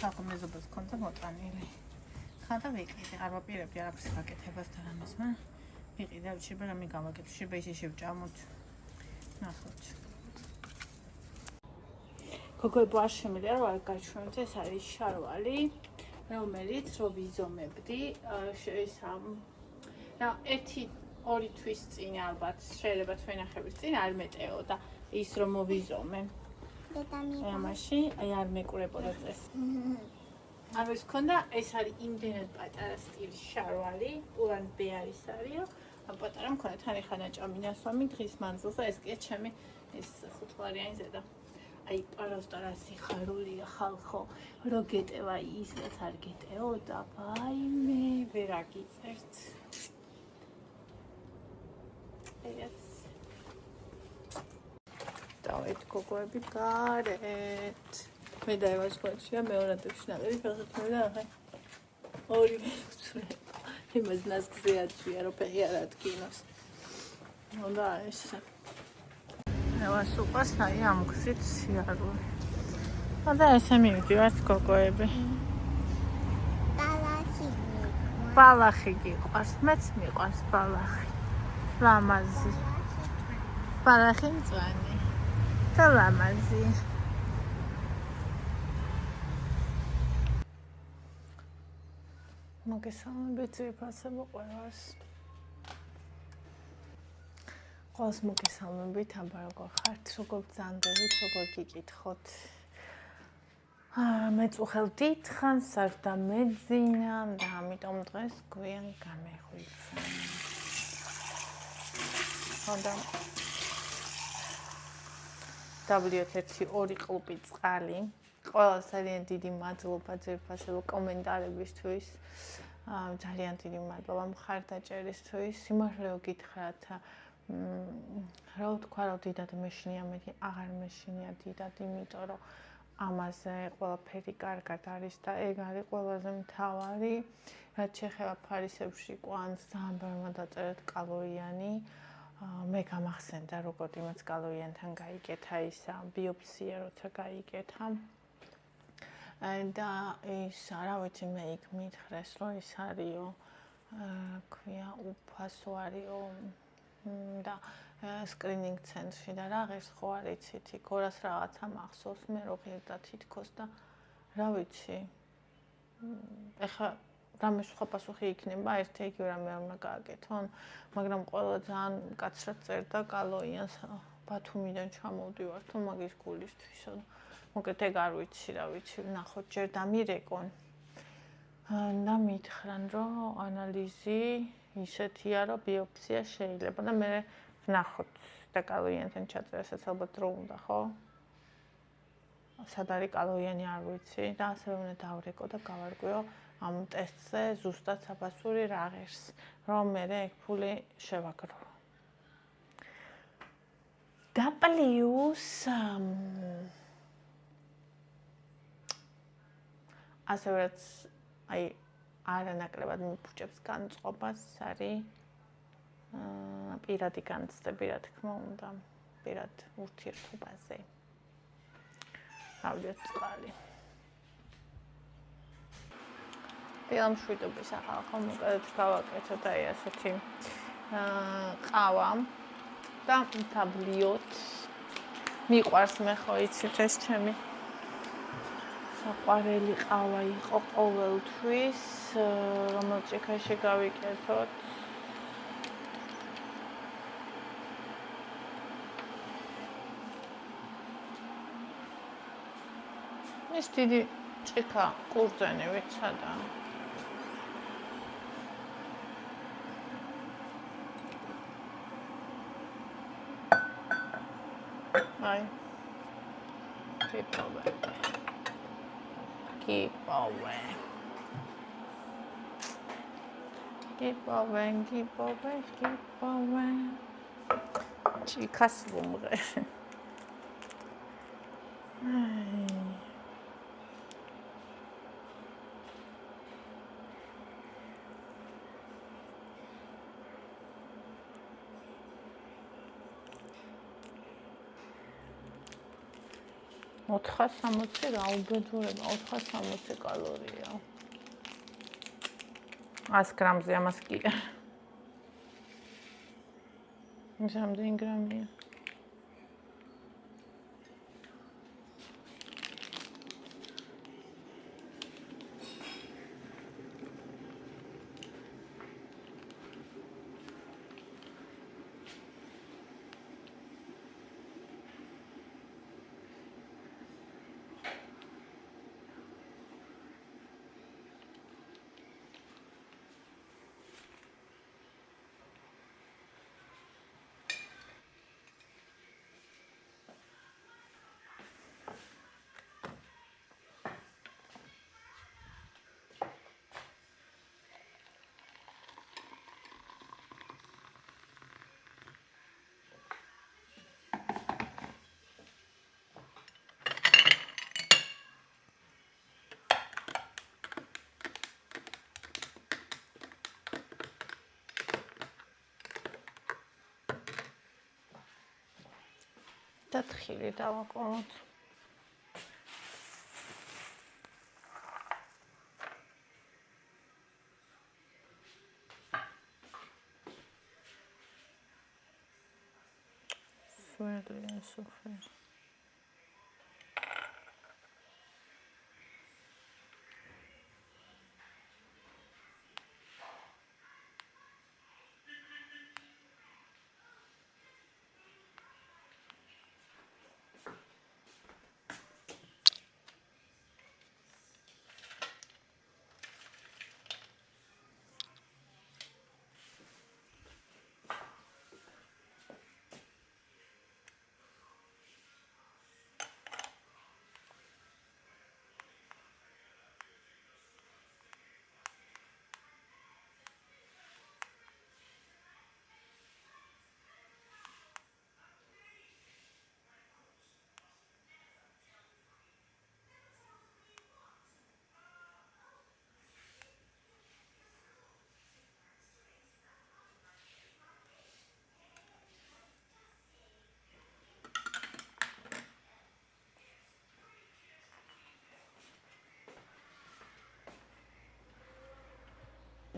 ხალხო მეზობას ქონდა მოტანილი. ხანდა ვიყიდე, არ ვაპირებდი არაფერს გაკეთებას და რამეს, ვიყიდე, შეიძლება რამე გავაკეთო, შეიძლება ისე შევჭამოთ. ნახოთ. გოგოებო არ შემიძლია რომ არ გაჩვენოთ, ეს არის შარვალი, რომელიც რო ვიზომებდი, ერთი 2 თვის წინ ალბათ შეიძლება თქვენახების წინ არ მეტეო და ის რომ მოვიზომე. მაშინ აი არ მეკურებოდა წეს. ამის ქონდა ეს არის იმდენად პატარა სტილის შარვალი, პულან-ბე არის არისო. ამ პატარა მქონდა თან ეხლა ნაჭამი ნასვამი დღის მანძილზე, ეს კი ჩემი ეს 5 ლარიანი ზედა. აი პარასტა რა სიხარულია ხალხო, რო გეტევა ის რაც არ გეტეოდა, ვაიმე, ვერ აგიწერთ. ეს დავით გოგოები გარეთ. მე და ევას გვაჩია მეორადებში ნაყიდი ფეხსაცმელი და ახლა ორივე ვცვლება. იმას ნასგზე აცვია რომ ფეხი არ ადგინოს. უნდა ეს ევას უყვარს აი ამ გზით სიარული. და ესე მივდივართ გოგოები. ბალახი გიყვარს, მეც მიყვარს ბალახი. ლამაზი. ბალახი მწვანე და ლამაზი. მოგესალმებით ძვირფასებო ყველას. ყველას მოგესალმებით, აბა როგორ ხართ, როგორ ბრძანდებით, როგორ გიკითხოთ. მეწუხელ დიდხანს არ დამეძინა და ამიტომ დღეს გვიან გამეღვიძა. ხოდა დავლიოთ 1-2 ყლუპი წყალი. ყველას ძალიან დიდი მადლობა ძვირფასებო კომენტარებისთვის. ძალიან დიდი მადლობა მხარდაჭერისთვის. სიმართლე გითხრათ, რა ვთქვა, რომ დიდად მეშინია, მე აღარ მეშინია დიდად, იმიტომ რომ ამაზე ყველაფერი კარგად არის და ეგ არის ყველაზე მთავარი. რაც შეეხება ფარისებში კვანძს, ძალიან ბევრმა დაწერეთ კალოიანი. მე გამახსენდა როგორ იმაც კალოიანთან გაიგეთა ის ბიოპსია როცა გაიგეთა. და ის რა ვიცი მე იქ მითხრეს რომ ის არისო ქვია უფასო არისო და სკრინინგ ცენტრში და რა ღირს ხო არ იცით იქ 200 რაღაცა მახსოვს მე რო ღირდა თითქოს და რა ვიცი ეხლა რამე სხვა პასუხი იქნება ერთი იგივე რამე არ უნდა გააკეთონ მაგრამ ყველა ძალიან მკაცრად წერდა კალოიანს ბათუმიდან ჩამოვდივარ თუ მაგის გულისთვისო მოკეთ ეგ არ ვიცი რა ვიცი ნახოთ ჯერ დამირეკონ და მითხრან რომ ანალიზი ისეთია რომ ბიოპსია შეიძლება და მე ვნახოთ და კალოიანთან ჩაწერასაც ალბათ რო უნდა ხო სად არის კალოიანი არ ვიცი და ასევე უნდა დავრეკო და გავარკვიო ამ ტესტზე ზუსტად საფასური რა ღირს რომ მე ეგ ფული შევაგრო და პლუს ასევე რაც აი არანაკლებად მიფუჭებს განწყობას არის პირადი განცდები რა თქმა უნდა პირად ურთიერთობაზე ავდეთ წყალი დილამშვიდობის ახალ მოკლედ გავაკეთოთ აი ასეთი ყავა და მთავლიოთ მიყვარს მე ხო იცით ეს ჩემი საყვარელი ყავა იყო ყოველთვის რომელ ჭიქაში გავიკეთოთ ეს დიდი ჭიქა ყურძენივით სადა აი Keep ჭიქას ვუმღე 460 რა უბედურება 460 კალორია 100 გრამზე ამას კი ის რამდენი გრამია და თხილი დავაკოვოთ. სვერდლიან სუფერ.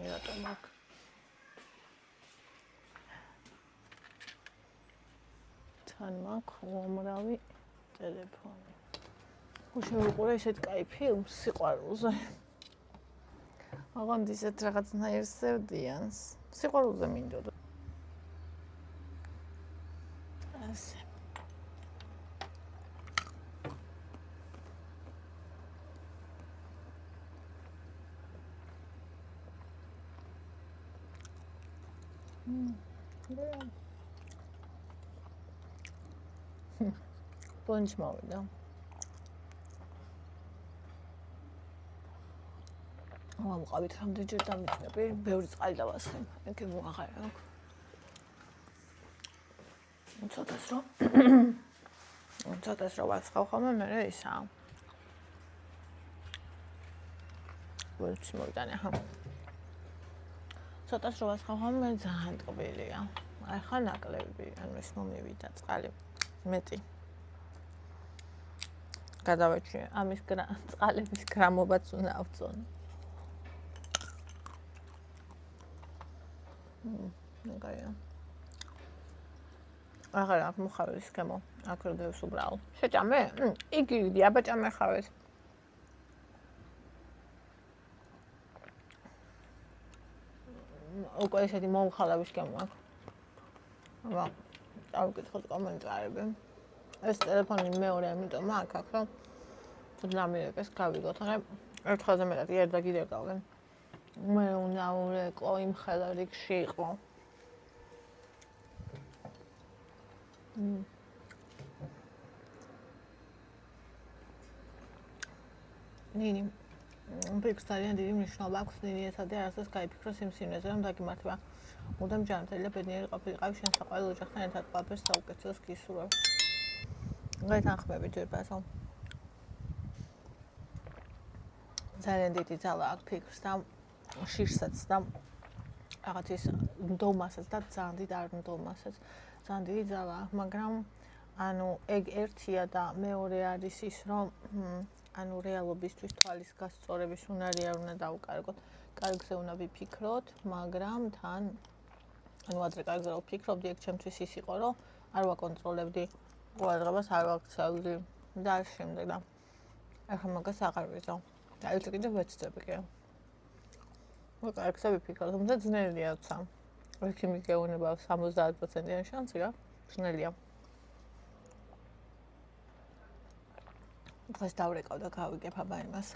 რატომ აქ თან მაქვს უამრავი ტელეფონი. შევიყურე ისეთ კაი ფილმს სიყვარულზე. აღარ ისეთ რაღაცნაირ სევდიანს. სიყვარულზე მინდოდა. ასე. Bunch mოვიდა. მოვყავით რამდენჯერ დამიწნები, ბევრი წყალი დავასხე. ეგ მოაღარა აქვს. ცოტას რო ვასხავ ხოლმე, მე ისაა. bunch მოვიდანე ხა. ცოტას რო ვასხავ ხოლმე, ძალიან ტკბილია. აი ხა ნაკლები, ანუ ეს მომივიდა წყალი მეტი. გადავაჩვენე ამის წყალების გრამობაც უნდა ავწონო. ნაგაია. აღარ აქვს მოხავის სქემო. აქ რო დევს უბრალოდ. შეჭამე? იგი აბაჭამე ხავეს. უკვე ესეთი მომხალავი სქემო აქვს. აბა, დავიკითხოთ კომენტარები. ეს ტელეფონი მეორე ამიტომ აქ ხო? ნამირეკეს გავიგოთ. ახლა ერთხელზე მეტად ერდა გირეკავენ. მე უნდა ურეკო იმ ხელა რიგში იყო. ნინი ფიქრს ძალიან დიდი მნიშვნელობა აქვს ნინი ესადი არასდროს გაიფიქროს იმ სინვეზე რომ დაგიმართება მუდამ ჯანმრთელი და ბედნიერი ყოფილიყავი შენ საყვარელ ოჯახთან ერთად ყველაფერს საუკეთესოს გისურვებ გაეთანხმები ჯერბასო ძალიან დიდი ძალა აქვს ფიქრს და შირსაც და რაღაც ის ნდომასაც და ძალიან დიდ არ ნდომასაც ძალიან დიდი ძალა აქვს მაგრამ ანუ ეგ ერთია და მეორე არის ის, რომ ანუ რეალობისთვის თვალის გასწორების უნარი არ უნდა დავუკარგოთ. კარგზე უნდა ვიფიქროთ, მაგრამ თან ანუ ადრე კარგზე რომ ვფიქრობდი, ეგ ჩემთვის ის იყო, რომ არ ვაკონტროლებდი ყურადღებას, არ ვაქცევდი და შემდეგ და ახლა მაგას აღარ ვიზო. და ეს კიდევ ვეცდები კი. კარგზე ვიფიქრობ, თუმცა ძნელია ცა. ექიმი გეუბნება 70%-იანი შანსია, ძნელია. დღეს დავრეკავ და გავიგებ აბა იმას.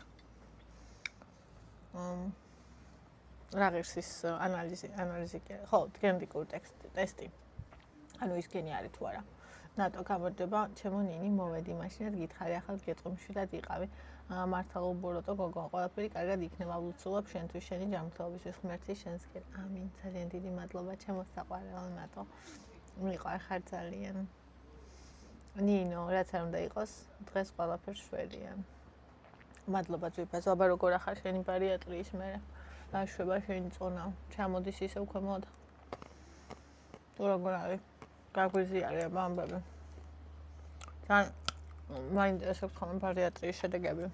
რა ღირს ის ანალიზი კი, ხო, გენეტიკური ტესტი. ანუ ის გენი არის თუ არა. ნატო გამოდება, ჩემო ნინი მოვედი მაშინაც გითხარი, ახლა გეტყვი იყავი. მართლა უბუროტო გოგო, ყველაფერი კარგად იქნება, ვუცულობ შენთვის შენი ჯანმრთელობის ღმერთი შენს ქერ. ამინ, ძალიან დიდი მადლობა ჩემო საყვარელო ნატო. მიყვარ ხარ ძალიან. ნინო, რაც არ უნდა იყოს, დღეს ყველაფერს შვედია. მადლობა ძვირფასო, აბა როგორ ახარ შენი ბარიატრიის მერე? დაშვება შენი წონა, ჩამოდის ისე უკვე მოდა. თუ როგორ არის? გაგვიზიარე აბა ამბები. თან მაინტერესებს ხოლმე ბარიატრიის შედეგები.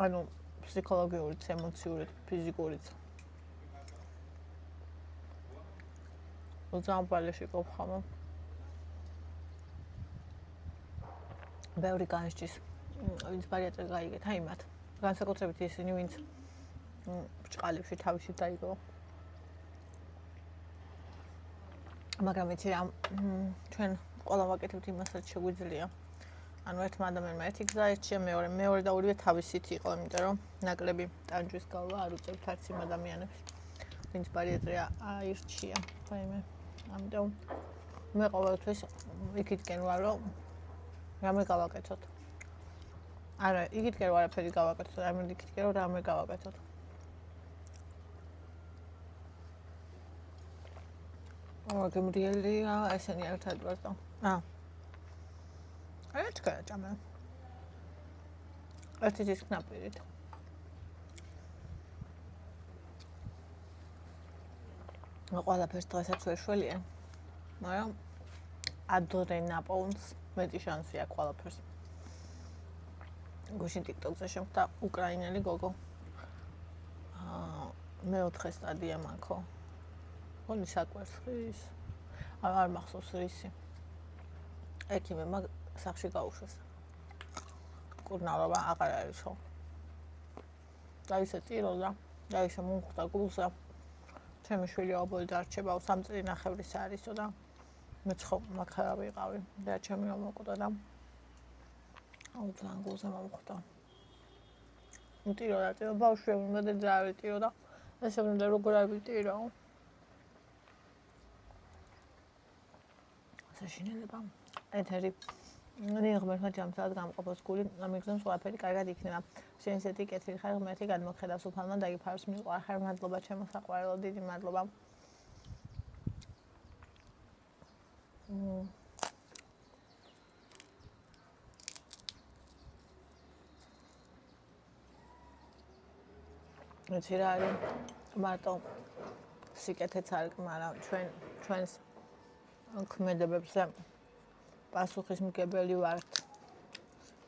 ანუ ფსიქოლოგიურიც, ემოციურიც, ფიზიკურიც. უძამ პალეში ყოფხამა. ბევრი განსჯის, ვინც ბარიატრია გაიგეთ, აი მათ. განსაკუთრებით ისინი, ვინც ბრჭყალებში თავში დაიგო. მაგრამ იცი რა, ჩვენ ყველა ვაკეთებთ იმას, რაც შეგვიძლია. ანუ ერთმა ადამიანმა ერთი გზა ერთია, მეორე და ორივე თავისით იყო, იმიტომ რომ ნაკლები ტანჯვის გავლა არ უწევთ არც იმ ადამიანებს, ვინც ბარიატრია აირჩია. ვაიმე. ამიტომ მე ყოველთვის იქითკენ ვარ, რომ რამე გავაკეთოთ. არა, იქითკენ რომ არაფერი გავაკეთოთ, ამიტომ იქითკენ რომ რამე გავაკეთოთ. გემრიელია, ესენი ერთად ვარ და. ერთ გაჭამე. ერთი ის კნაპირით. ყველაფერს დღესაც ვერ შველია. მაგრამ ადრენაპოლს მეტი შანსი აქვს ყველაფერს. გუშინ TikTok-ზე შემხდა უკრაინელი გოგო. მეოთხე სტადია მაქო. ხონი საკვერცხის. არ მახსოვს რისი. ექიმებმა სახში გაუშვეს. კურნალობა აღარ არისო. და ისე ტიროდა და ისე მომხვდა გულზე. ჩემი შვილი ობოლი დარჩება 3 წელი ნახევრის არისო და მეც ხო მაგხარა ვიყავი და ჩემი მომკვდა და აუძლან გულზე მომხვდა. მტიროდა და ბავშვი უნდა ძაავი ტიროდა. ესე უნდა როგორ არ ვიტირო. საშინელება. ეთერი ღმერთმა ჯამთრად გამყოფოს გული, ამიგზავს ყველაფერი კარგად იქნება. შენ ისეთი კეთილი ხარ, ღმერთი გადმოხედავს უფალმა და იფარს მიყვარ ხარ, მადლობა ჩემო საყვარელო, დიდი მადლობა. ვიცი რა არის მარტო სიკეთეც არ, მაგრამ ჩვენს ქმედებებზე პასუხისმგებელი ვართ.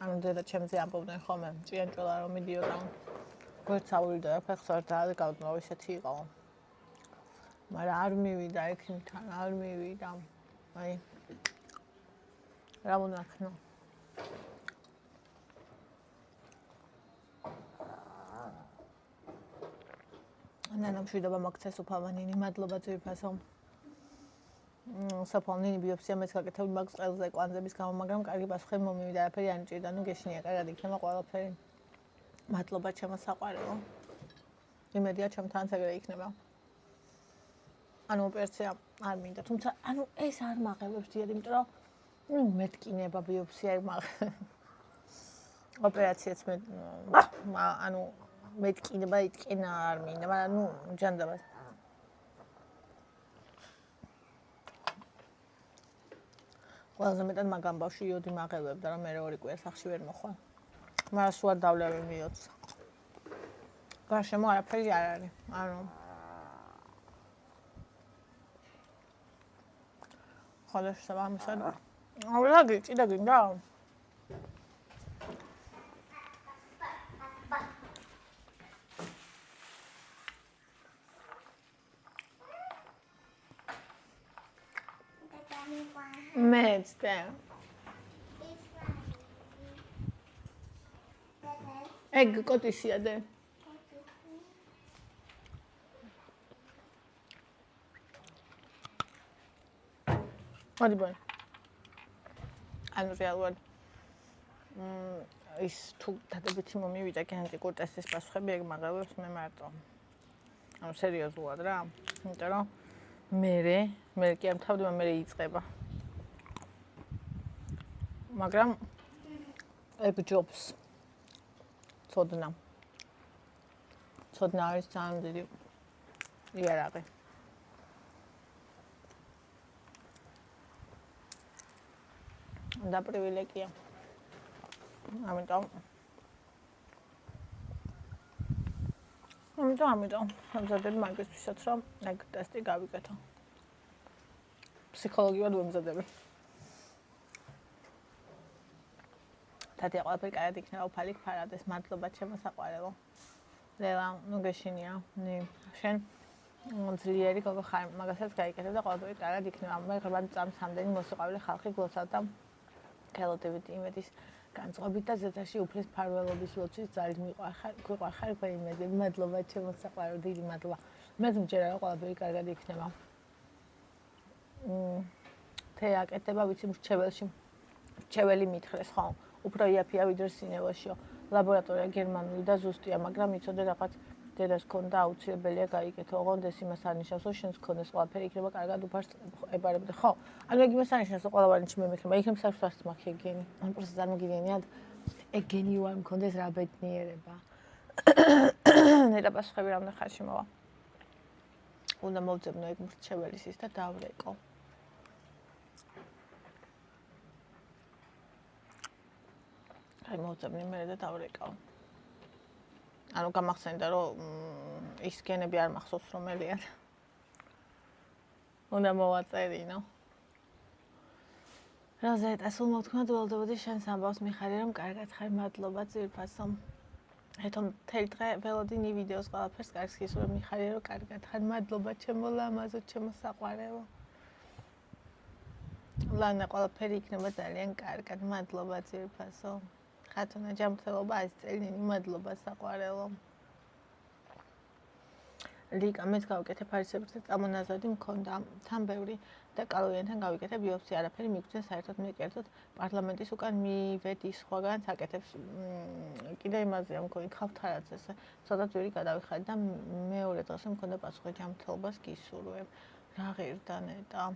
ანუ დედა ჩემზე ამბობდნენ ხოლმე, ჭიანჭველა რომ მიდიოდა, ვერც ავიდოდა ფეხს არ დააგავდა, ისეთი იყო. მაგრამ არ მივიდა ექიმთან, არ მივიდა. აი რა უნდა ქნა. ნანა მშვიდობა მოგცეს უფალმა ნინი, მადლობა ძვირფასო. საფალნინი ბიოპსია მეც გაკეთებული მაგ წელზე კვანძების გამო, მაგრამ კარგი პასუხი მომივიდა, არაფერი არ მჭირდა, ნუ გეშინია, კარგად იქნება ყველაფერი. მადლობა ჩემო საყვარელო. იმედია ჩემთან ეგრე იქნება. ანუ ოპერაცია არ მინდა, თუმცა ანუ ეს არ მაღებებს დიად, იმიტომ რომ ნუ მეთკინება ბიოპსია ოპერაციაც მე ანუ მეთკინება იტკინა არ მინდა, მაგრამ ნუ ჯანდაბას. ყველაზე მეტად მაგ ამბავში იოდი მაღებებდა, რომ მე ორი კვირა სახში ვერ მოხვალ. მაგრამ სულ არ დავლევი მიოც. გარშემო არაფერი არ არის. ანუ ხო სხვადასხვა ამისა. რა გიჭირდა გინდა? მეც და ეგ კოტისია და მოდი ბოლო ანუ რეალურად ის თუ დადებითი მომივიდა გენეტიკურ ტესტის პასუხები ეგ მაგალითს მე მარტო ანუ სერიოზულად რა იმიტომ რომ მე კი ამ თავდება მე იწყება მაგრამ ეგ ჯობს ცოდნა არის ძალიან დიდი იარაღი და პრივილეგია ამიტომ ამზადებ მაგისთვისაც რომ ეგ ტესტი გავიკეთო ფსიქოლოგიურად ვემზადები თათია ყველაფერი კარგად იქნება უფალი გფარადეს მადლობა ჩემო საყვარელო ლელა ნუ გეშინია შენ ძლიერი გოგო ხარ მაგასაც გაიკეთებ და ყველაფერი კარგად იქნება მე ღრმად წამს ამდენი მოსიყვარული ხალხი გლოცავ და ქელოდებით იმედის განწყობით და ზეცაში უფლის ფარველობის ლოცვის ძალით მიყვარხარ იმედი მადლობა ჩემო საყვარელო დიდი მადლობა მე მჯერა რომ ყველაფერი კარგად იქნება თე აკეთება ვიცი მრჩეველი მითხრეს ხო უფრო იაფია ვიდრე სინევაშიო ლაბორატორია გერმანული და ზუსტია მაგრამ იცოდე რაღაც დედას ქონდა აუცილებელია გაიგეთო ოღონდ ეს იმას არნიშნავს რომ შენს ქონდეს ყველაფერი იქნება კარგად უფარს ებარებდი ხო ანუ ეგ იმას არნიშნავს რომ ყველა ვარენჩი მე მექნება იქნება საშუალო მაქე გენი ან პროსტ წარმოგიდგენიათ ეგ გენი ვარ მქონდეს რა ბედნიერება ნელა პასუხები რამდენ ხანში მოვა უნდა მოვძებნო ეგ მრჩეველის ის და დავრეკო აი მოვძებნი მე და დავრეკავ ანუ გამახსენდა რომ ის გენები არ მახსოვს რომელია უნდა მოვაწერინო რაზეთა სულ მოვთქვათ ველოდებოდი შენს ამბავს მიხარი რომ კარგად ხარ მადლობა ძირფასო ეთო მთელი დღე ველოდინი ვიდეოს ყველაფერს კარგს გისურვებ მიხარი რომ კარგად ხარ მადლობა ჩემო ლამაზო ჩემო საყვარელო ლანა ყველაფერი იქნება ძალიან კარგად მადლობა ძირფასო ხათუნა ჯანმრთელობა ეს წელიანი მადლობა საყვარელო ლიკა მეც გავიკეთებ არისებრთა წამონაზრდი მქონდა თან ბევრი და კალორიენთან გავიკეთებ ბიოპსია არაფერი მიგვწია საერთოდ მე კერძოდ პარლამენტის უკან მივედი სხვაგან საკეთებს კიდე იმაზეა მქონი ხავთარაძეს ცოტა ძვირი გადავიხადე და მეორე დღეს მქონდა პასუხი ჯანმრთელობას გისურვებ რა ღირდა ნეტა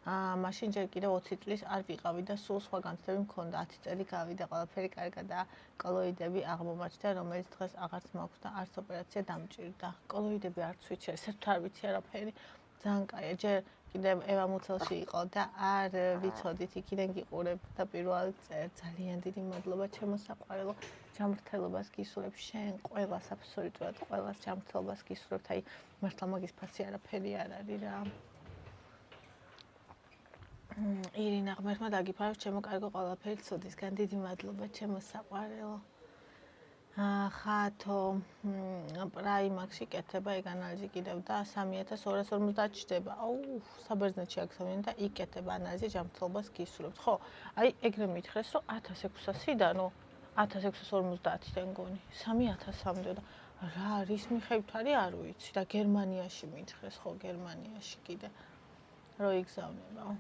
მაშინ ჯერ კიდე 20 წლის არ ვიყავი და სულ სხვა განცდები მქონდა 10 წელი გავიდა ყველაფერი კარგადაა კოლოიდები აღმომაჩნდა რომელიც დღეს აღარც მაქვს და არც ოპერაცია დამჭირდა კოლოიდები არც ვიცი საერთოდ არ ვიცი არაფერი ძალიან კაია ჯერ კიდე ევა მუცელში იყო და არ ვიცოდით იქიდან გიყურებ და პირველად წერ ძალიან დიდი მადლობა ჩემო საყვარელო ჯანმრთელობას გისურვებ შენ ყველას აბსოლუტურად ყველას ჯანმრთელობას გისურვებ აი მართლა მაგის ფასი არაფერი არ არის რა ირინა ღმერთმა დაგიფაროს ჩემო კარგო ყველაფერი ცოდისგან დიდი მადლობა ჩემო საყვარელო ხათო პრაიმაქსი კეთება ეგ ანალიზი კიდევ და 3250 ჩდება აუ საბერძნეთში აგზავნიან და იკეთება ანალიზი ჯანმრთელობას გისურვებთ ხო აი ეგრე მითხრეს რომ 1600-დან 1650-დან გონი 3000-მდე და რა არის მიხედვით არის არ ვიცი და გერმანიაში მითხრეს ხო გერმანიაში კიდე რო იგზავნება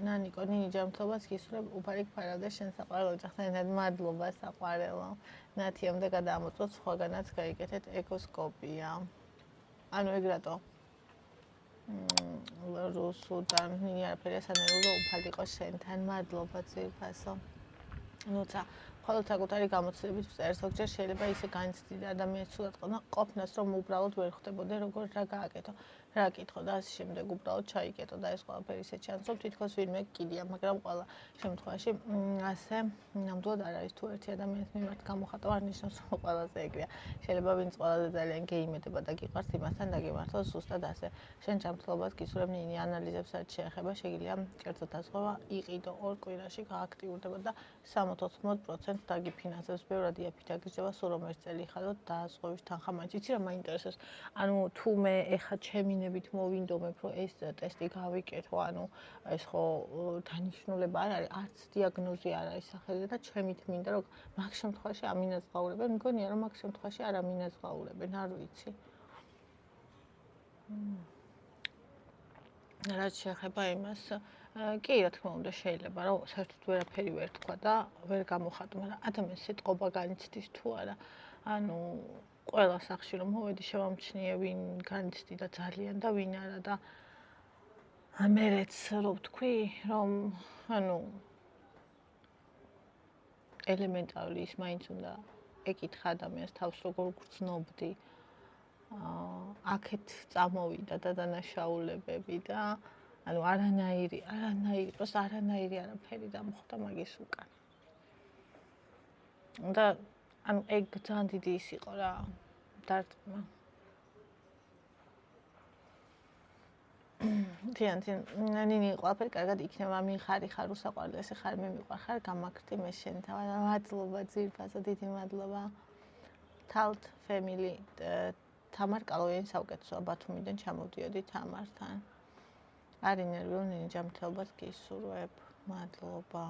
ნანიკო ნინი ჯანმრთელობას გისურვებ უფალი გფარადეს შენ საყვარელო ოჯახთან მადლობა საყვარელო ნათიამდე გადაამოწმოთ სხვაგანაც გაიკეთეთ ეკოსკოპია ანუ ეგ რატო რუსუდან ნინი არაფერია სანეულო უფალი იყო შენთან მადლობა ძირფასო ნუცა ხოლო საკუთარი გამოცდილებით ვწერ ზოგჯერ შეიძლება ისე განიცდიდა ადამიანს ცუდად ყოფნას რომ უბრალოდ ვერ ხვდებოდე როგორ რა გააკეთო რა კითხო და ასე შემდეგ უბრალოდ ჩაიკეტო და ეს ყველაფერი ისე ჩანს რომ თითქოს ვინმე კიდია, მაგრამ ყველა შემთხვევაში ასე ნამდვილად არ არის თუ ერთი ადამიანის მიმართ გამოხატვა არ ნიშნავს რომ ყველაზე ეგრეა. შეიძლება ვინც ყველაზე ძალიან გეიმედება და გიყვარს იმასთან დაგემართოს ზუსტად ასე. შენ ჯანმრთელობას გისურვებ ნინი ანალიზებს რაც შეეხება, შეგიძლია კერძო დაზღვევა იყიდო 2 კვირაში გააქტიურდება და 60-80% დაგიფინანსებს. ბევრად იაფითაგისება სულ რომ 1 წელი ხადოთ დაზღვევის თანხა მაინც იცი რა მაინტერესებს. ანუ თუ მე ეხა ჩემინებით მოვინდომებ რომ ეს ტესტი გავიკეთო, ანუ ეს ხო დანიშნულება არ არის, არც დიაგნოზი არ არის სახელზე და ჩემით მინდა რომ მაგ შემთხვევაში ამინაზღაურებენ, მგონია რომ მაგ შემთხვევაში არ ამინაზღაურებენ, არ ვიცი. რაც შეეხება იმას, კი რა თქმა უნდა შეიძლება რომ საერთოდ ვერაფერი ვერ თქვა და ვერ გამოხატო, მაგრამ ადამიანს სიტყვა განიცდის თუ არა. ანუ ყველა სახში რომ მოვედი შევამჩნიე ვინ განიცდი და ძალიან და ვინ არა და მერეც რო ვთქვი რომ ანუ ელემენტარული ის მაინც უნდა ეკითხა ადამიანს თავს როგორ გრძნობდი აქეთ წამოვიდა და დანაშაულებები და ანუ არანაირი პროს არანაირი არაფერი დამხვდა მაგის უკან და ანუ ეგ ძალიან დიდი ის იყო რა დარტყმა ნინი ყველაფერი კარგად იქნება მიხარი ხარ უსაყვარლესი ხარ მე მიყვარხარ გამაქრთი მე შენ მადლობა ძირფასო დიდი მადლობა თალთ family თამარ კალოიანი საუკეთესოა ბათუმიდან ჩამოვდიოდი თამართან არის ნერვიულ ნინი ჯანმრთელობას გისურვებ მადლობა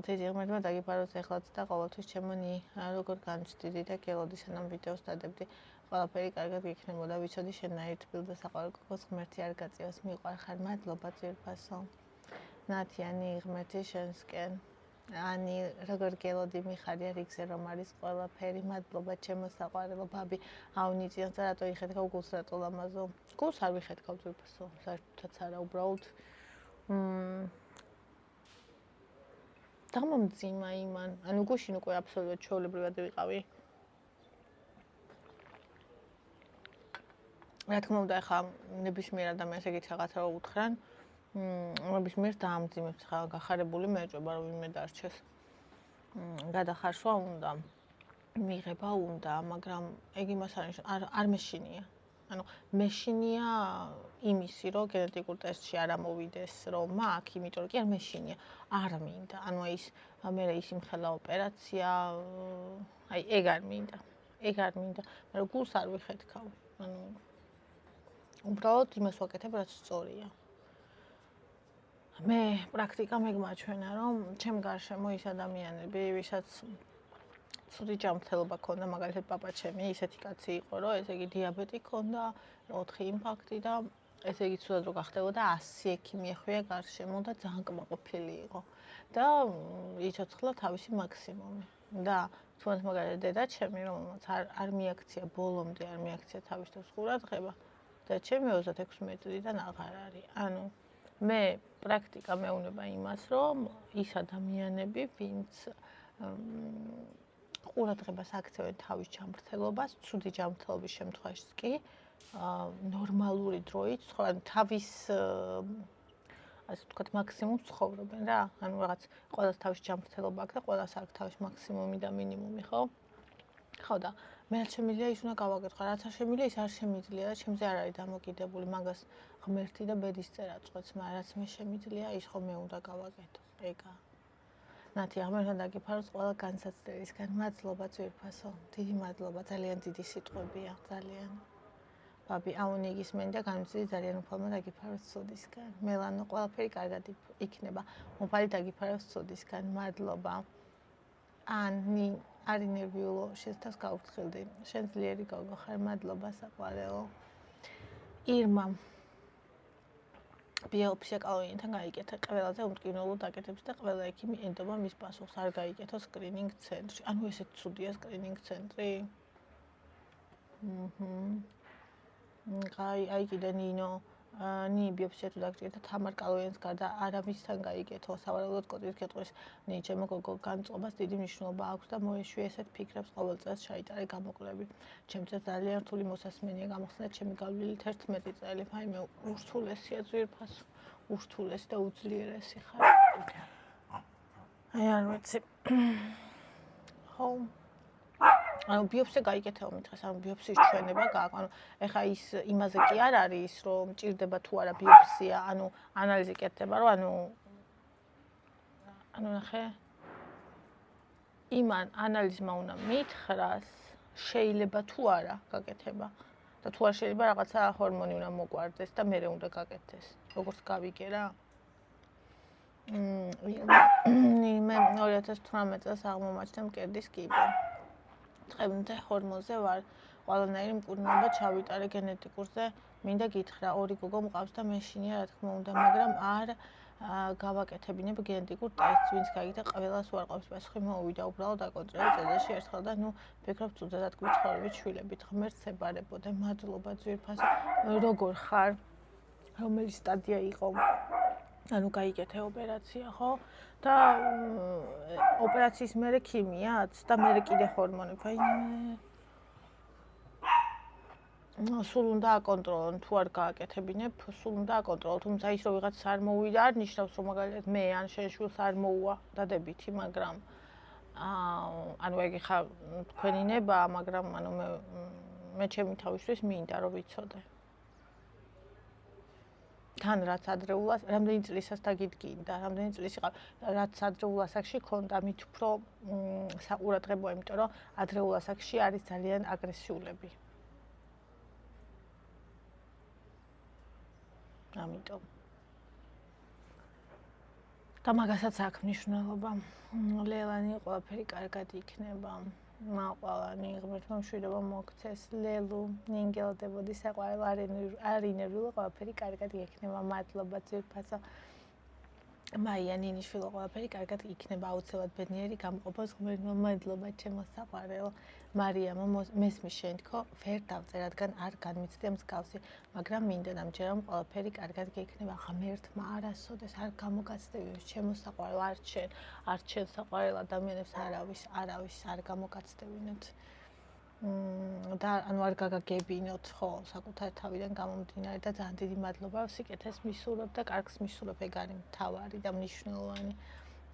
თეჯი ღმერთმა დაგიფაროს ეხლაც და ყოველთვის ჩემო ნი როგორ განვცდიდი და გელოდი სანამ ვიდეოს დადებდი ყველაფერი კარგად იქნებოდა ვიცოდი შენაირ თბილ და საყვარელ გოგოს ღმერთი არ გაწევას მიყვარხარ მადლობა ძირფასო ნათიანი ღმერთი შენსკენ ani როგორ გელოდი მიხარია რიგზე რომ არის ყველაფერი მადლობა ჩემო საყვარელო ბაბი აუნიწიან და რატო იხეთქავ გულს რატო ლამაზო გულს არ ვიხეთქავ ძირფასო საერთოდაც არა უბრალოდ დამამძიმა იმან ანუ გუშინ უკვე აბსოლუტურად ჩვეულებრივად ვიყავი რა თქმა უნდა ახლა ნებისმიერ ადამიანს ეგეთ რაღაცა რო უთხრან ნებისმიერს დაამძიმებს ხა გახარებული მეჭობა რომ ვინმე დარჩეს გადახარშვა უნდა მიღება უნდა მაგრამ ეგ იმას არ მეშინია ანუ მეშინია იმისი რომ გენეტიკურ ტესტში არ ამოვიდეს რომ მაგ იმიტომ რომ კი არ მეშინია არ მინდა ანუ ის მე ის იმხელა ოპერაცია აი ეგ არ მინდა მაგრამ გულს არ ვიხეთქავ ანუ უბრალოდ იმას ვაკეთებ რაც სწორია მე პრაქტიკა მეგმაჩვენა რომ ჩემ გარშემო ის ადამიანები ვისაც ცუდი ჯანმრთელობა ქონდა მაგალითად პაპაჩემი ისეთი კაცი იყო რომ ესე იგი დიაბეტი ქონდა 4 ინფარქტი და ესე იგი ცუდად რო გახდებოდა 100 ექიმი ეხვია გარშემო და ძალიან კმაყოფილი იყო და იცოცხლა თავისი მაქსიმუმი და თუნდაც მაგალითად დედაჩემი რომელმაც არ მიაქცია ბოლომდე არ მიაქცია თავის თავს ყურადღება და ჩემი 36 მეტრიდან აღარ არის ანუ მე პრაქტიკა მეუნება იმას რომ ის ადამიანები ვინც ყურადღებას აქცევენ თავის ჯანმრთელობას, ცუდი ჯანმრთელობის შემთხვევაში კი ნორმალური დროით, თავის ასე ვთქვათ, მაქსიმუმს ცხოვრობენ რა. ანუ რაღაც ყველას თავის ჯანმრთელობა აქვს და ყველას აქვს თავის მაქსიმუმი და მინიმუმი, ხო? ხო და მე რაც შემიძლია ის უნდა გავაკეთო, რაც არ შემიძლია ის არ შემიძლია და ჩემზე არ არის დამოკიდებული მაგას ღმერთი და ბედისწერა წყვეტს, მაგრამ რაც მე შემიძლია ის ხო მე უნდა გავაკეთო. ეგა ნათი აღმერთონ დაგიფაროს ყველა განსაცდელისგან მადლობა ძვირფასო დიდი მადლობა ძალიან დიდი სიტყვებია ძალიან ბაბი აუნიგის მენ და განვცდი ძალიან უფალმა დაგიფაროს ცოდისგან მელანო ყველაფერი კარგად იქნება მოფალი დაგიფაროს ცოდისგან მადლობა ანი არი ნერვიულო შენს გავფრთხილდი შენ ძლიერი გოგო ხარ მადლობა საყვარელო ირმა ბიოპსია კალოინთან გაიკეთა ყველაზე უმტკივნეულოდ აკეთებს და ყველა ექიმი ენდობა მის პასუხს არ გაიკეთო სკრინინგ ცენტრში. ანუ ესეც ცუდია სკრინინგ ცენტრი. აი კიდე ნინო ნი ბიოპსია თუ დაგჭირდა თამარ კალოიანს გარდა არავისთან გაიგეთო სავარაუდოდ კოტის გეტყვის ნი ჩემო გოგო განწყობას დიდი მნიშვნელობა აქვს და მოეშვი ესეთ ფიქრებს ყოველ წელს ჩაიტარე გამოკვლევი ჩემთვის ძალიან რთული მოსასმენია გამოხსნა ჩემი გავლილით 11 წელი აი მე ურთულესია ძვირფასო ურთულესი და უძლიერესი ხარ აი არ ვიცი ხო ანუ ბიოპსია გაიგეთეო მითხეს, ანუ ბიოპსიის ჩვენება გააქვს. ანუ ეხა ის იმაზე კი არ არის, რომ მჭირდება თუ არა ბიოპსია, ანუ ანალიზი კეთდება, რომ ანუ ნახე იმან ანალიზმა უნდა მითხრას, შეიძლება თუ არა გაკეთება. და თუ არ შეიძლება რაღაცა ჰორმონი უნდა მოგვარდეს და მე უნდა გაკეთდეს. როგორც გავიგე რა. მე 2018 წელს აღმომაჩნდა მკერდის კიბე. დღემდე ჰორმონზე ვარ, ყველანაირი მკურნალობა ჩავიტარე გენეტიკურზე, მინდა გითხრა, ორი გოგო მყავს და მეშინია რა თქმა უნდა, მაგრამ არ გავაკეთებინებ გენეტიკურ ტესტს, ვინც გაიგდა, ყველას უარყოფს პასუხი მოვიდა, უბრალოდ აკონტროლე წელიწადში ერთხელ და ნუ ფიქრობ წუძადად გვიცხოვრებით შვილებით, ღმერთს ებარებოდე, მადლობა ძვირფასო, როგორ ხარ? რომელი სტადია იყო? ანუ გაიგეთე ოპერაცია, ხო? და ოპერაციის მერე ქიმიაც და მერე კიდე ჰორმონები. აი სულ უნდა აკონტროლონ, თუ არ გააკეთებინებ, სულ უნდა აკონტროლო. თუმცა ის რომ ვიღაც არ მოვიდა, არ ნიშნავს რომ მაგალითად მე ან შენ შვილს არ მოუვა დადებითი, მაგრამ ანუ ეგ ხა თქვენი ნება, მაგრამ ანუ მე ჩემი თავისთვის მინდა რომ ვიცოდე. თან რაც ადრეულას, რამდენი წლისას დაგიდგინდა, რამდენი წლის იყავ, რაც ადრეულ ასაკში ქონდა, მით უფრო საყურადღებო, იმიტომ რომ ადრეულ ასაკში არის ძალიან აგრესიულები. ამიტომ. და მაგასაც აქვს მნიშვნელობა. ლელანი ყველაფერი კარგად იქნება. მაყვალანი ღმერთმა მშვიდობა მოგცეს ლელუ ნინგელდებოდი საყვარელ არინერული ყველაფერი კარგად იქნება მადლობა ძვირფასო მაია ნინიშვილო ყველაფერი კარგად იქნება აუცილებლად ბედნიერი გამყოფოს ღმერთმა მადლობა ჩემო საყვარელ მარიამო მესმის შენ თქო ვერ დავწერ რადგან არ განმიცდია მსგავსი მაგრამ მინდა დამჯერამ ყველაფერი კარგად გექნება ღმერთმა არასოდეს არ გამოგაცდევინოს ჩემო საყვარელ არ ჩემ საყვარელ ადამიანებს არავის არ გამოგაცდევინოთ და ანუ არ გაგაგებინოთ ხო საკუთარ თავიდან გამომდინარე და ძალიან დიდი მადლობა სიკეთეს მისურვებ და კარგს მისურვებ ეგ არის მთავარი და მნიშვნელოვანი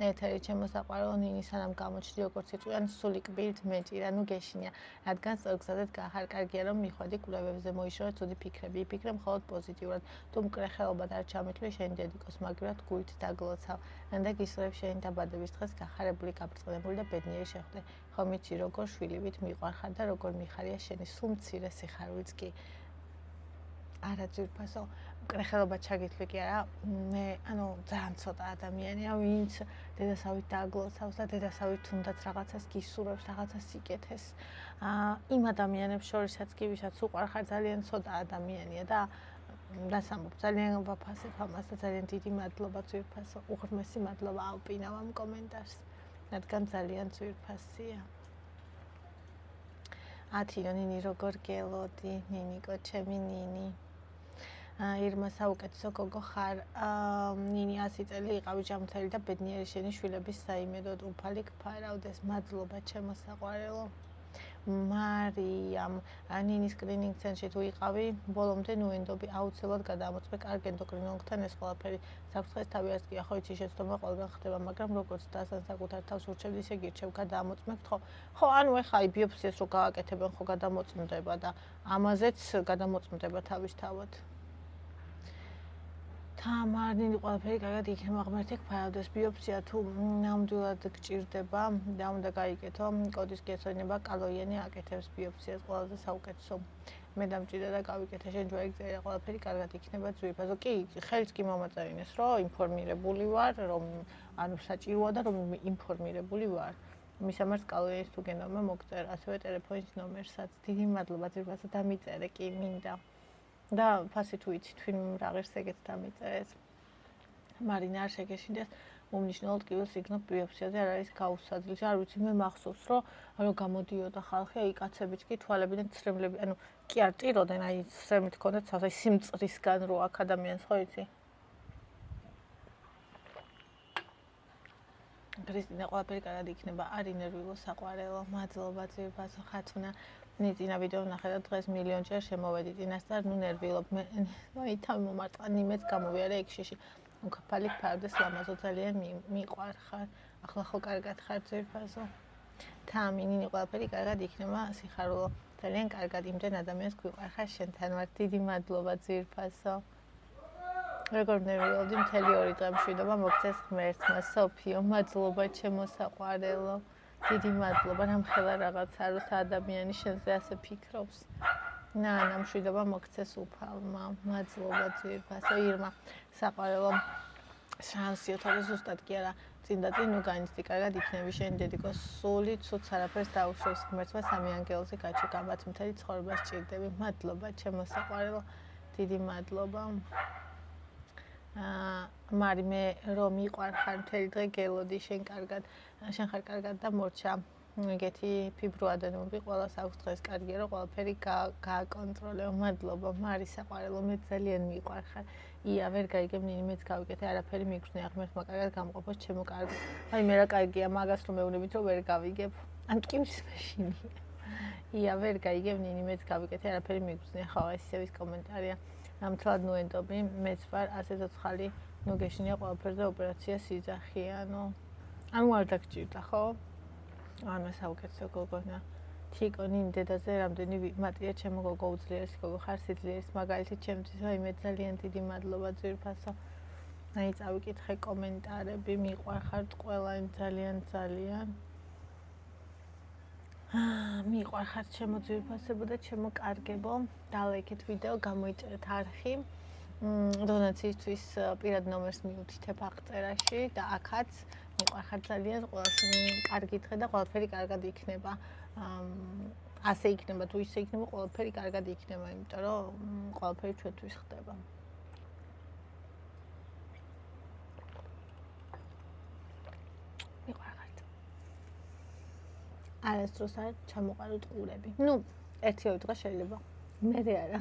ეთერი ჩემო საყვარელო ნინი სანამ გამოჩდი როგორც იწვიან სული კბილით მეჭირა ნუ გეშინია რადგან სწორგზადად გახარ კარგია რომ მიხვედი კვლევებზე მოიშორე ცუდი ფიქრები იფიქრე მხოლოდ პოზიტიურად თუ მკრეხელობად არ ჩამეთვლი შენი დედიკოს მაგრად გულით დაგლოცავ და გისურვებ შენი დაბადების დღეს გახარებული გაბრწყინებული და ბედნიერი შეხვდე ხომ იცი როგორ შვილივით მიყვარხარ და როგორ მიხარია შენი სულ მცირე სიხარულიც კი არა ძვირფასო მკრეხელობა ჩაგითვლი კი არა მე ანუ ძალიან ცოტა ადამიანია ვინც დედასავით დააგლოცავს და დედასავით თუნდაც რაღაცას გისურვებს რაღაცას იკეთეს იმ ადამიანებს შორისაც კი ვისაც უყვარხარ ძალიან ცოტა ადამიანია და დასამბობ ძალიან ვაფასებ ამას და ძალიან დიდი მადლობა ძვირფასო უღრმესი მადლობა ალპინამ ამ კომენტარს რადგან ძალიან ძვირფასია ათინო ნინი როგორ გელოდი ნინიკო ჩემი ნინი ირმა საუკეთესო გოგო ხარ ნინი 100 წელი იყავი ჯამთელი და ბედნიერი შენი შვილების საიმედოდ უფალი გფარავდეს მადლობა ჩემო საყვარელო მარიამ ნინის სკრინინგ ცენტრში თუ იყავი ბოლომდე ნუენდობი აუცილებლად გადამოწმე კარგ ენდოკრინოლოგთან ეს ყველაფერი საფრთხეს თავი არ გია ხო იცი შეცდომა ყველგან ხდება მაგრამ როგორც დასან საკუთარ თავს ურჩევდი ისე გირჩევ გადამოწმებთ ხო ანუ ეხა ბიოპსიას რო გააკეთებენ ხო გადამოწმდება და ამაზეც გადამოწმდება თავისთავად თამარნინი ყველაფერი კარგად იქნება ღმერთი გფარავდეს ბიოპსია თუ ნამდვილად გჭირდება და უნდა გაიგეთო კოდის გესონება კალოიანი აკეთებს ბიოპსიას ყველაზე საუკეთესო მე დამჭირდა და გავიკეთე შენ ჯვარი წერა ყველაფერი კარგად იქნება ძვირფასო კი ხელს კი მომაწერინეს რომ ინფორმირებული ვარ რომ ანუ საჭიროა და რომ ინფორმირებული ვარ მისამართს კალოიანის თუ გენდომა მოგწერ ასევე ტელეფონის ნომერსაც დიდი მადლობა ძვირფასო დამიწერე კი მინდა და ფასი თუ იცი თვინ რა ღირს ეგეც დამიწერეს მარინა არ შეგეშინდეს უმნიშვნელოდ კიბოს იქნებ ბიოფსიაზე არ არის გაუსაძლისი. არ ვიცი, მე მახსოვს, რომ გამოდიოდა ხალხი, აი კაცებიც კი თვალებიდან ცრემლები, ანუ კი არ ტიროდნენ, აი ცრემლით ჰქონდათ სავსე სიმწრისგან რო აქ ადამიანს ხო იცი? ქრისტინა ყველაფერი კარგად იქნება, არ ინერვიულო საყვარელო, მადლობა ძირფასო ხათუნა. წინა ვიდეო ვნახე და დღეს მილიონჯერ შემოვედი წინასწარ, ნუ ნერვიულობ. მე აი თავი მომარტყა, ნიმეც გამოვიარე ექშიში. უკაფალიქ ფარდეს ლამაზო ძალიან მიყვარხარ. ახლა ხო კარგად ხარ ძირფასო. თამინინი ყველაფერი კარგად იქნება, სიხარულო. ძალიან კარგად იმდენ ადამიანს გვიყვარხარ შენთან ვარ. დიდი მადლობა ძირფასო. როგორ ნერვიულობდი მთელი 2 დღე მშვიდობა მოგწეს ღმერთმა. სოფიო, მადლობა ჩემო საყვარელო. დიდი მადლობა, რამხელა რაღაცა რო ადამიანი შენზე ასე ფიქრობს. ნანა, მშვიდობა მოგწეს უფალმა. მადლობა ძირფასო. ირმა, საყვარელო. შანსიო თორე ზუსტად კი არა. წინ და წინ ნუ განიცდი, კარგად იქნები შენი დედიკო სული, ცუც არაფერს დაუშვებს ღმერთმა სამი ანგელოზი გაჩი გამბათ მთელი ცხოვრება სჭირდები. მადლობა ჩემო საყვარელო. დიდი მადლობა. მარი მე რომ მიყვარხარ მთელი დღე გელოდი შენ კარგად შენ ხარ კარგად და მორჩა ეგეთი ფიბროადენები ყველას აქვს დღეს კარგია რომ ყველაფერი გააკონტროლეო მადლობა მარი საყვარელო მე ძალიან მიყვარხარ ია ვერ გაიგებ ნინი მეც გავიკეთე არაფერი მიგრძნია ღმერთმა კარგად გამყოფოს ჩემო კარგი აი მე რა კარგია მაგას რომ მეუბნებით რომ ვერ გავიგებ ან ტკივრის მეშინია ია ვერ გაიგებ ნინი მეც გავიკეთე არაფერი მიგრძნია ხო ეს ისევის კომენტარია ნამდვილად ნუ ენდობი, მეც ვარ ასე ცოცხალი, ნუ გეშინია ყველაფერზე ოპერაცია სიძახიანო. ანუ არ დაგჭირდა, ხო? ანუ საუკეთესო გოგონა. თიკო ნინ დედაზე რამდენი მატია ჩემო გოგო უძლიერესი გოგო ხარ სიძლიერის მაგალითი ჩემთვის, აი მე ძალიან დიდი მადლობა ძვირფასო. აი წავიკითხე კომენტარები, მიყვარხართ ყველანი ძალიან. მიყვარხართ ჩემო ძვირფასებო და ჩემო კარგებო. დალაიქეთ ვიდეო, გამოიწერეთ არხი. დონაციისთვის პირად ნომერს მიუთითებ აღწერაში და აქაც მიყვარხართ ძალიან ყველას კარგი დღე და ყველაფერი კარგად იქნება. ასე იქნება თუ ისე იქნება, ყველაფერი კარგად იქნება, იმიტომ რომ ყველაფერი ჩვენთვის ხდება. არასდროს არ ჩამოყაროთ ყურები. ნუ, 1-2 დღე შეიძლება. მე არა.